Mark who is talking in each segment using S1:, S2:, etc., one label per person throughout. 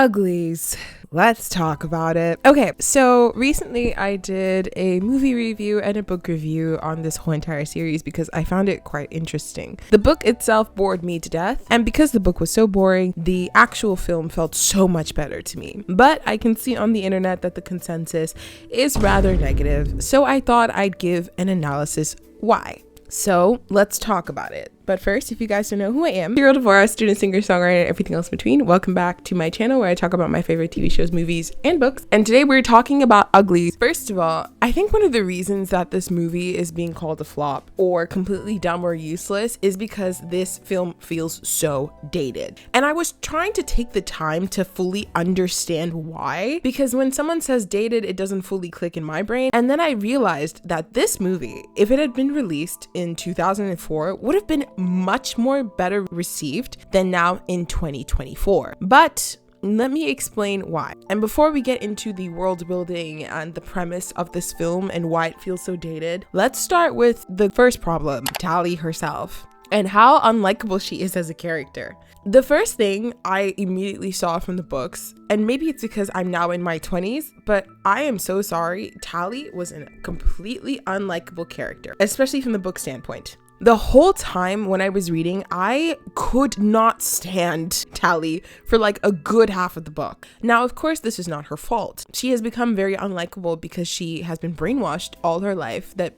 S1: Uglies. Let's talk about it. Okay, so recently I did a movie review and a book review on this whole entire series because I found it quite interesting. The book itself bored me to death, and because the book was so boring, the actual film felt so much better to me. But I can see on the internet that the consensus is rather negative, so I thought I'd give an analysis why. So let's talk about it. But first, if you guys don't know who I am, Serial Deborah, student, singer, songwriter, and everything else in between, welcome back to my channel where I talk about my favorite TV shows, movies, and books. And today we're talking about Uglies. First of all, I think one of the reasons that this movie is being called a flop or completely dumb or useless is because this film feels so dated. And I was trying to take the time to fully understand why, because when someone says dated, it doesn't fully click in my brain. And then I realized that this movie, if it had been released in 2004, would have been much more better received than now in 2024. But let me explain why. And before we get into the world building and the premise of this film and why it feels so dated, let's start with the first problem, Talie herself, and how unlikable she is as a character. The first thing I immediately saw from the books, and maybe it's because I'm now in my 20s, but I am so sorry, Talie was a completely unlikable character, especially from the book standpoint. The whole time when I was reading, I could not stand Talie for like a good half of the book. Now, of course, this is not her fault. She has become very unlikable because she has been brainwashed all her life that,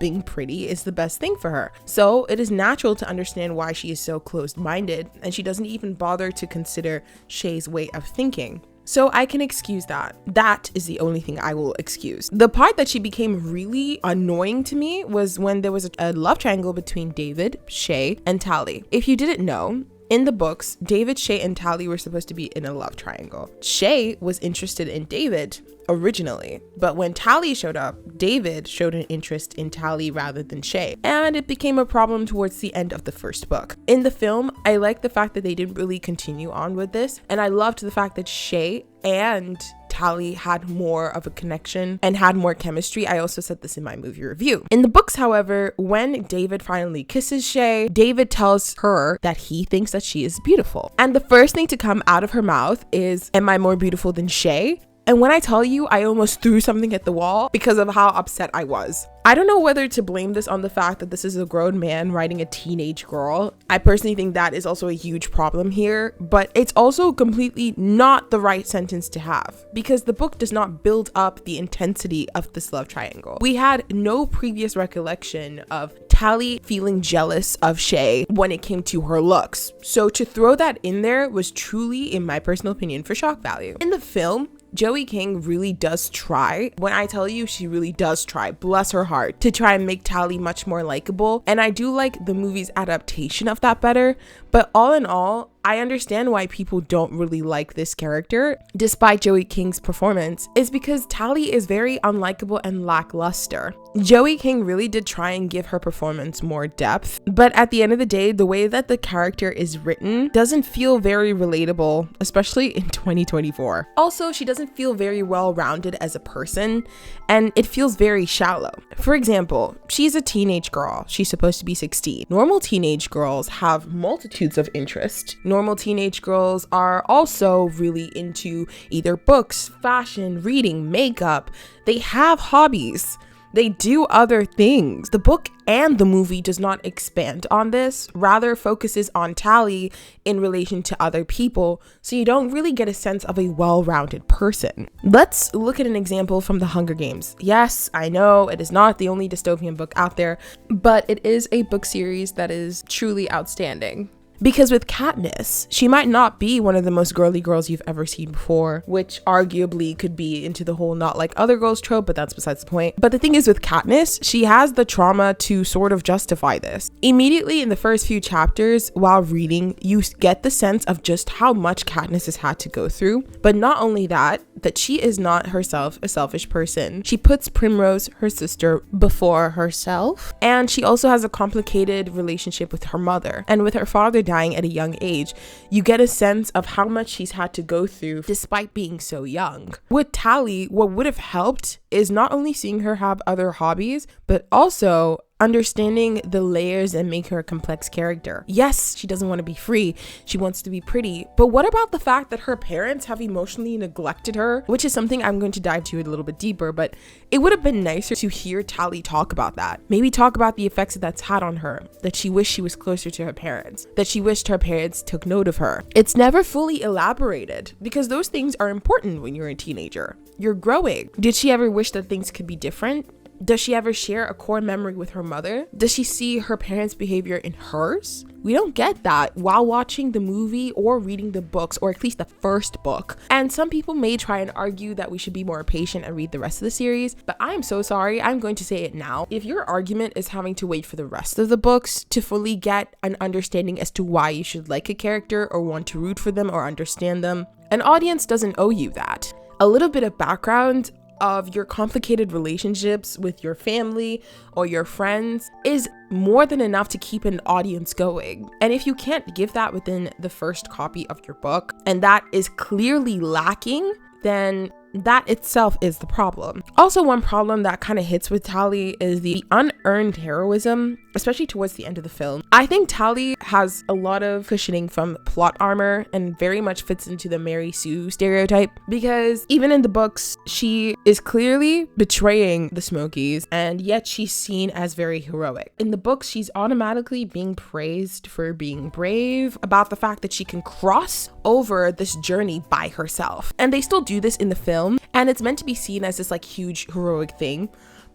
S1: being pretty is the best thing for her. So it is natural to understand why she is so closed-minded, and she doesn't even bother to consider Shay's way of thinking. So I can excuse that. That is the only thing I will excuse. The part that she became really annoying to me was when there was a love triangle between David, Shay, and Talie. If you didn't know, in the books, David, Shay, and Talie were supposed to be in a love triangle. Shay was interested in David originally, but when Talie showed up, David showed an interest in Talie rather than Shay, and it became a problem towards the end of the first book. In the film, I like the fact that they didn't really continue on with this, and I loved the fact that Shay and Talie had more of a connection and had more chemistry. I also said this in my movie review. In the books, however, when David finally kisses Shay, David tells her that he thinks that she is beautiful. And the first thing to come out of her mouth is, "Am I more beautiful than Shay?" And when I tell you, I almost threw something at the wall because of how upset I was. I don't know whether to blame this on the fact that this is a grown man writing a teenage girl. I personally think that is also a huge problem here, but it's also completely not the right sentence to have because the book does not build up the intensity of this love triangle. We had no previous recollection of Talie feeling jealous of Shay when it came to her looks. So to throw that in there was truly, in my personal opinion, for shock value. In the film, Joey King really does try. When I tell you, she really does try, bless her heart, to try and make Talie much more likable. And I do like the movie's adaptation of that better. But all in all, I understand why people don't really like this character, despite Joey King's performance, is because Talie is very unlikable and lackluster. Joey King really did try and give her performance more depth, but at the end of the day, the way that the character is written doesn't feel very relatable, especially in 2024. Also, she doesn't feel very well-rounded as a person, and it feels very shallow. For example, she's a teenage girl. She's supposed to be 16. Normal teenage girls have multitudes of interests. Normal teenage girls are also really into either books, fashion, reading, makeup. They have hobbies. They do other things. The book and the movie does not expand on this, rather focuses on Talie in relation to other people, so you don't really get a sense of a well-rounded person. Let's look at an example from The Hunger Games. Yes, I know it is not the only dystopian book out there, but it is a book series that is truly outstanding. Because with Katniss, she might not be one of the most girly girls you've ever seen before, which arguably could be into the whole not like other girls trope, but that's besides the point. But the thing is with Katniss, she has the trauma to sort of justify this. Immediately in the first few chapters while reading, you get the sense of just how much Katniss has had to go through. But not only that she is not herself a selfish person. She puts Primrose, her sister, before herself. And she also has a complicated relationship with her mother. And with her father dying at a young age, you get a sense of how much she's had to go through despite being so young. With Talie, what would have helped is not only seeing her have other hobbies, but also understanding the layers and make her a complex character. Yes, she doesn't want to be free. She wants to be pretty. But what about the fact that her parents have emotionally neglected her? Which is something I'm going to dive to a little bit deeper, but it would have been nicer to hear Talie talk about that. Maybe talk about the effects that that's had on her, that she wished she was closer to her parents, that she wished her parents took note of her. It's never fully elaborated because those things are important when you're a teenager. You're growing. Did she ever wish that things could be different? Does she ever share a core memory with her mother? Does she see her parents' behavior in hers? We don't get that while watching the movie or reading the books, or at least the first book. And some people may try and argue that we should be more patient and read the rest of the series, but I'm so sorry, I'm going to say it now. If your argument is having to wait for the rest of the books to fully get an understanding as to why you should like a character or want to root for them or understand them, an audience doesn't owe you that. A little bit of background of your complicated relationships with your family or your friends is more than enough to keep an audience going. And if you can't give that within the first copy of your book, and that is clearly lacking, then that itself is the problem. Also, one problem that kind of hits with Talie is the unearned heroism, especially towards the end of the film. I think Talie has a lot of cushioning from plot armor and very much fits into the Mary Sue stereotype, because even in the books, she is clearly betraying the Smokies, and yet she's seen as very heroic. In the books, she's automatically being praised for being brave, about the fact that she can cross over this journey by herself. And they still do this in the film, and it's meant to be seen as this like huge heroic thing.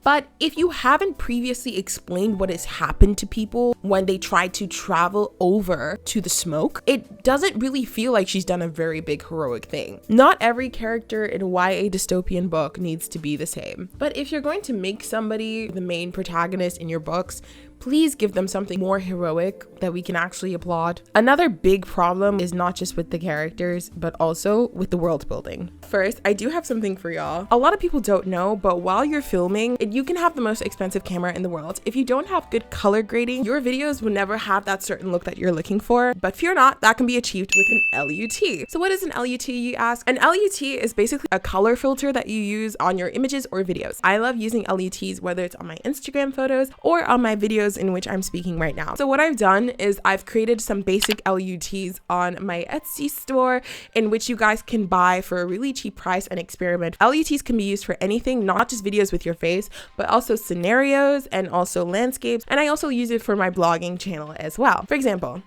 S1: But if you haven't previously explained what has happened to people when they try to travel over to the smoke, it doesn't really feel like she's done a very big heroic thing. Not every character in a YA dystopian book needs to be the same. But if you're going to make somebody the main protagonist in your books, please give them something more heroic that we can actually applaud. Another big problem is not just with the characters, but also with the world building. First, I do have something for y'all. A lot of people don't know, but while you're filming, you can have the most expensive camera in the world. If you don't have good color grading, your videos will never have that certain look that you're looking for. But fear not, that can be achieved with an LUT. So what is an LUT, you ask? An LUT is basically a color filter that you use on your images or videos. I love using LUTs, whether it's on my Instagram photos or on my videos in which I'm speaking right now. So what I've done is I've created some basic LUTs on my Etsy store, in which you guys can buy for a really cheap price and experiment. LUTs can be used for anything, not just videos with your face, but also scenarios and also landscapes. And I also use it for my blogging channel as well. For example,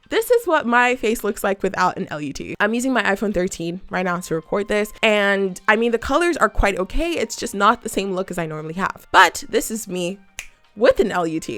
S1: this is what my face looks like without an LUT. I'm using my iPhone 13 right now to record this. And I mean, the colors are quite okay. It's just not the same look as I normally have. But this is me with an LUT.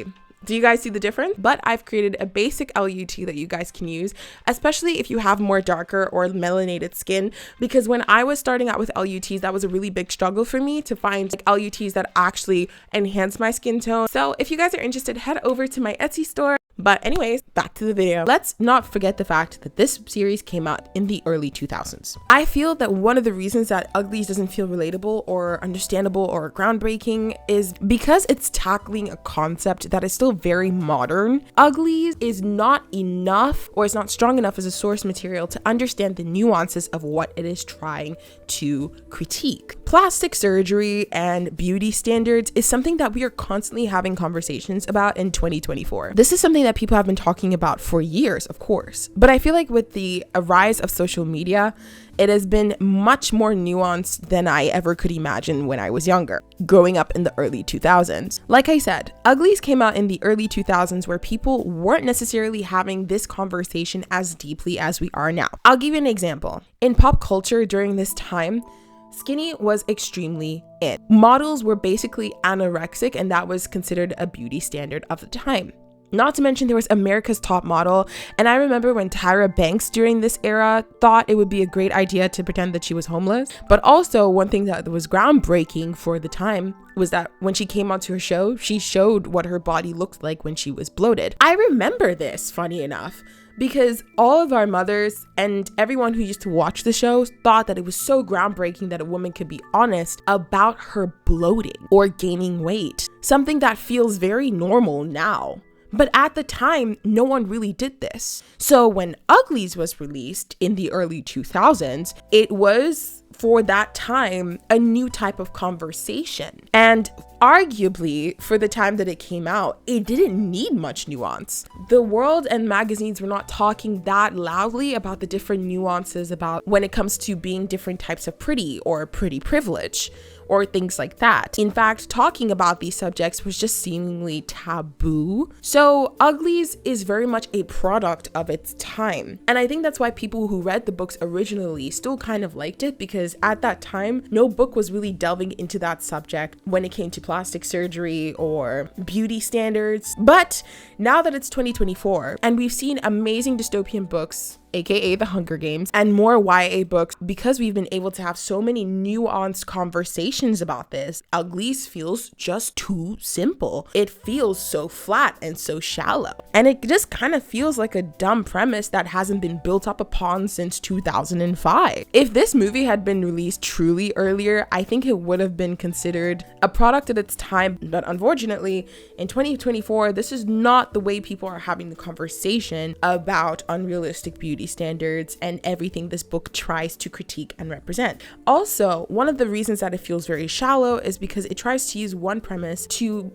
S1: Do you guys see the difference? But I've created a basic LUT that you guys can use, especially if you have more darker or melanated skin, because when I was starting out with LUTs, that was a really big struggle for me to find like LUTs that actually enhance my skin tone. So if you guys are interested, head over to my Etsy store. But anyways, back to the video. Let's not forget the fact that this series came out in the early 2000s. I feel that one of the reasons that Uglies doesn't feel relatable or understandable or groundbreaking is because it's tackling a concept that is still very modern. Uglies is not enough, or it's not strong enough as a source material to understand the nuances of what it is trying to critique. Plastic surgery and beauty standards is something that we are constantly having conversations about in 2024. This is something that people have been talking about for years, of course. But I feel like with the rise of social media, it has been much more nuanced than I ever could imagine when I was younger, growing up in the early 2000s. Like I said, Uglies came out in the early 2000s where people weren't necessarily having this conversation as deeply as we are now. I'll give you an example. In pop culture during this time, skinny was extremely in. Models were basically anorexic, and that was considered a beauty standard of the time. Not to mention there was America's Top Model, and I remember when Tyra Banks during this era thought it would be a great idea to pretend that she was homeless. But also one thing that was groundbreaking for the time was that when she came onto her show, she showed what her body looked like when she was bloated. I remember this, funny enough, because all of our mothers and everyone who used to watch the show thought that it was so groundbreaking that a woman could be honest about her bloating or gaining weight, something that feels very normal now. But at the time, no one really did this. So when Uglies was released in the early 2000s, it was, for that time, a new type of conversation. And arguably, for the time that it came out, it didn't need much nuance. The world and magazines were not talking that loudly about the different nuances about when it comes to being different types of pretty or pretty privilege or things like that. In fact, talking about these subjects was just seemingly taboo. So Uglies is very much a product of its time. And I think that's why people who read the books originally still kind of liked it, because at that time, no book was really delving into that subject when it came to plastic surgery or beauty standards. But now that it's 2024 and we've seen amazing dystopian books, aka the Hunger Games, and more YA books, because we've been able to have so many nuanced conversations about this, Uglies feels just too simple. It feels so flat and so shallow. And it just kind of feels like a dumb premise that hasn't been built up upon since 2005. If this movie had been released truly earlier, I think it would have been considered a product of its time. But unfortunately, in 2024, this is not the way people are having the conversation about unrealistic beauty standards and everything this book tries to critique and represent. Also, one of the reasons that it feels very shallow is because it tries to use one premise to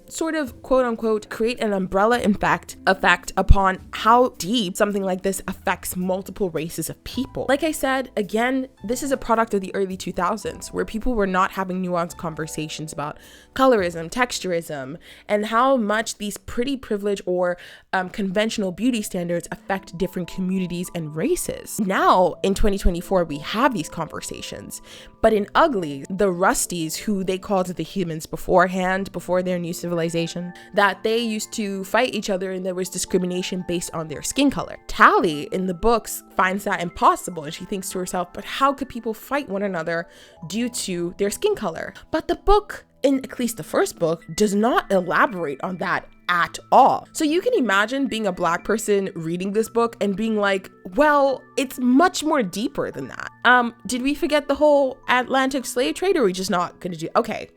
S1: sort of quote unquote create an umbrella effect upon how deep something like this affects multiple races of people. Like I said, again, this is a product of the early 2000s where people were not having nuanced conversations about colorism, texturism, and how much these pretty privilege or conventional beauty standards affect different communities and races. Now in 2024, we have these conversations, but in Uglies, the Rusties, who they called the humans beforehand, before their new civilization, that they used to fight each other and there was discrimination based on their skin color. Talie in the books finds that impossible, and she thinks to herself, but how could people fight one another due to their skin color? But the book, in at least the first book, does not elaborate on that at all. So you can imagine being a Black person reading this book and being like, well, it's much more deeper than that. Did we forget the whole Atlantic slave trade, or are we just not gonna do? Okay.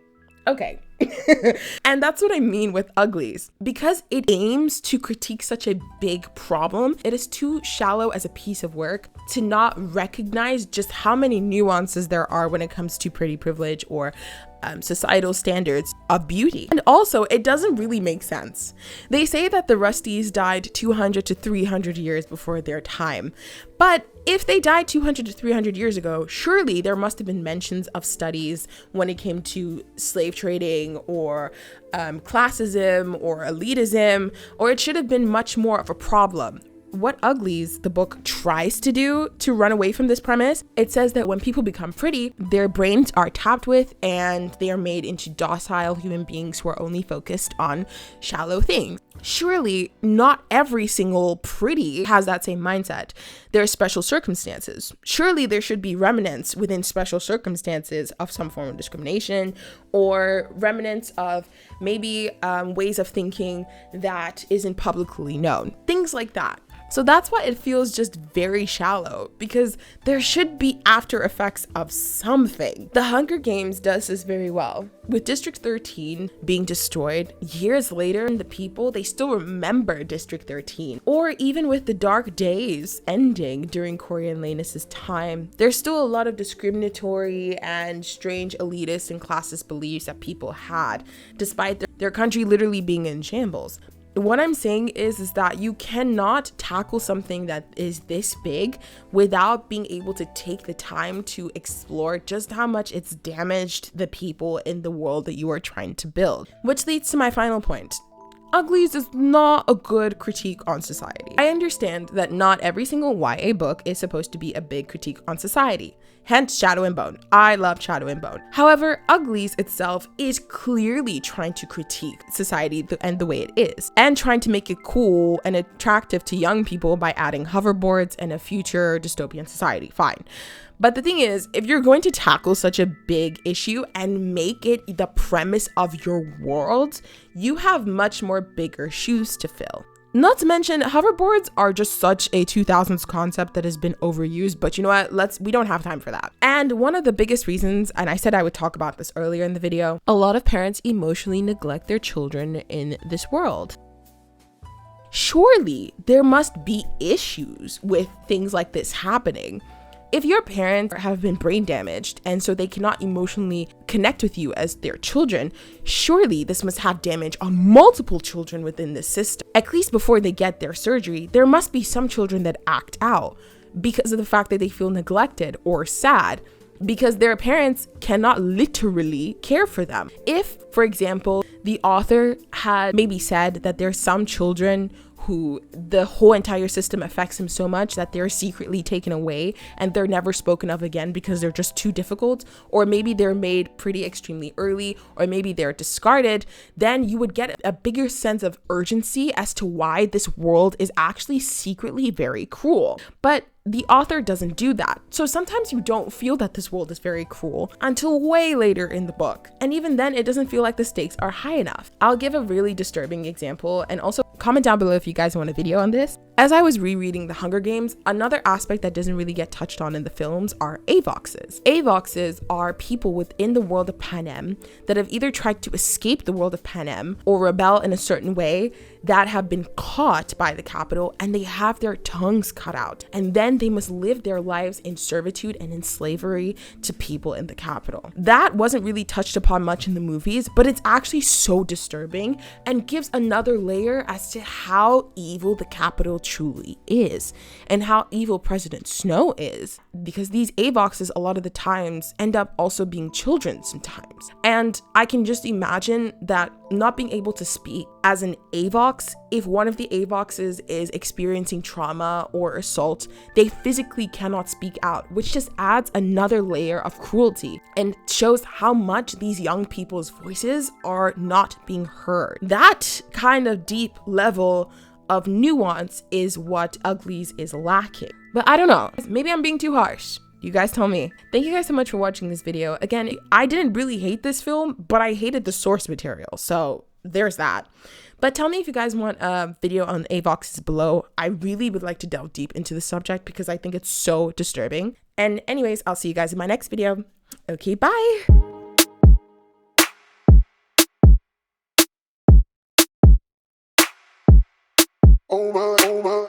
S1: And that's what I mean with Uglies. Because it aims to critique such a big problem, it is too shallow as a piece of work to not recognize just how many nuances there are when it comes to pretty privilege or societal standards of beauty. And also, it doesn't really make sense. They say that the Rusties died 200 to 300 years before their time. But if they died 200 to 300 years ago, surely there must have been mentions of studies when it came to slave trading or classism or elitism, or it should have been much more of a problem. What Uglies, the book, tries to do to run away from this premise, it says that when people become pretty, their brains are tapped with and they are made into docile human beings who are only focused on shallow things. Surely not every single pretty has that same mindset. There are special circumstances. Surely there should be remnants within special circumstances of some form of discrimination, or remnants of maybe ways of thinking that isn't publicly known. Things like that. So that's why it feels just very shallow, because there should be after effects of something. The Hunger Games does this very well. With District 13 being destroyed, years later, the people, they still remember District 13. Or even with the Dark Days ending during Coriolanus' time, there's still a lot of discriminatory and strange elitist and classist beliefs that people had, despite their country literally being in shambles. What I'm saying is that you cannot tackle something that is this big without being able to take the time to explore just how much it's damaged the people in the world that you are trying to build. Which leads to my final point. Uglies is not a good critique on society. I understand that not every single YA book is supposed to be a big critique on society. Hence Shadow and Bone. I love Shadow and Bone. However, Uglies itself is clearly trying to critique society and the way it is, and trying to make it cool and attractive to young people by adding hoverboards and a future dystopian society. Fine. But the thing is, if you're going to tackle such a big issue and make it the premise of your world, you have much more bigger shoes to fill. Not to mention, hoverboards are just such a 2000s concept that has been overused, but you know what? We don't have time for that. And one of the biggest reasons, and I said I would talk about this earlier in the video, a lot of parents emotionally neglect their children in this world. Surely there must be issues with things like this happening. If your parents have been brain damaged and so they cannot emotionally connect with you as their children, surely this must have damage on multiple children within this system. At least before they get their surgery, there must be some children that act out because of the fact that they feel neglected or sad, because their parents cannot literally care for them. If, for example, the author had maybe said that there's some children who the whole entire system affects them so much that they're secretly taken away and they're never spoken of again because they're just too difficult, or maybe they're made pretty extremely early, or maybe they're discarded, then you would get a bigger sense of urgency as to why this world is actually secretly very cruel. But the author doesn't do that. So sometimes you don't feel that this world is very cruel until way later in the book. And even then, it doesn't feel like the stakes are high enough. I'll give a really disturbing example, and also comment down below if you guys want a video on this. As I was rereading The Hunger Games, another aspect that doesn't really get touched on in the films are avoxes. Avoxes are people within the world of Panem that have either tried to escape the world of Panem or rebel in a certain way, that have been caught by the capital and they have their tongues cut out. And then they must live their lives in servitude and in slavery to people in the capital. That wasn't really touched upon much in the movies, but it's actually so disturbing and gives another layer as to how evil the capital truly is and how evil President Snow is, because these avoxes a lot of the times end up also being children sometimes. And I can just imagine that not being able to speak as an avox, if one of the avoxes is experiencing trauma or assault, they physically cannot speak out, which just adds another layer of cruelty and shows how much these young people's voices are not being heard. That kind of deep level of nuance is what Uglies is lacking. But I don't know, maybe I'm being too harsh. You guys tell me. Thank you guys so much for watching this video. Again, I didn't really hate this film, but I hated the source material, so there's that. But tell me if you guys want a video on avoxes below. I really would like to delve deep into the subject because I think it's so disturbing. And anyways, I'll see you guys in my next video. Okay, bye.
S2: Oh my, oh my.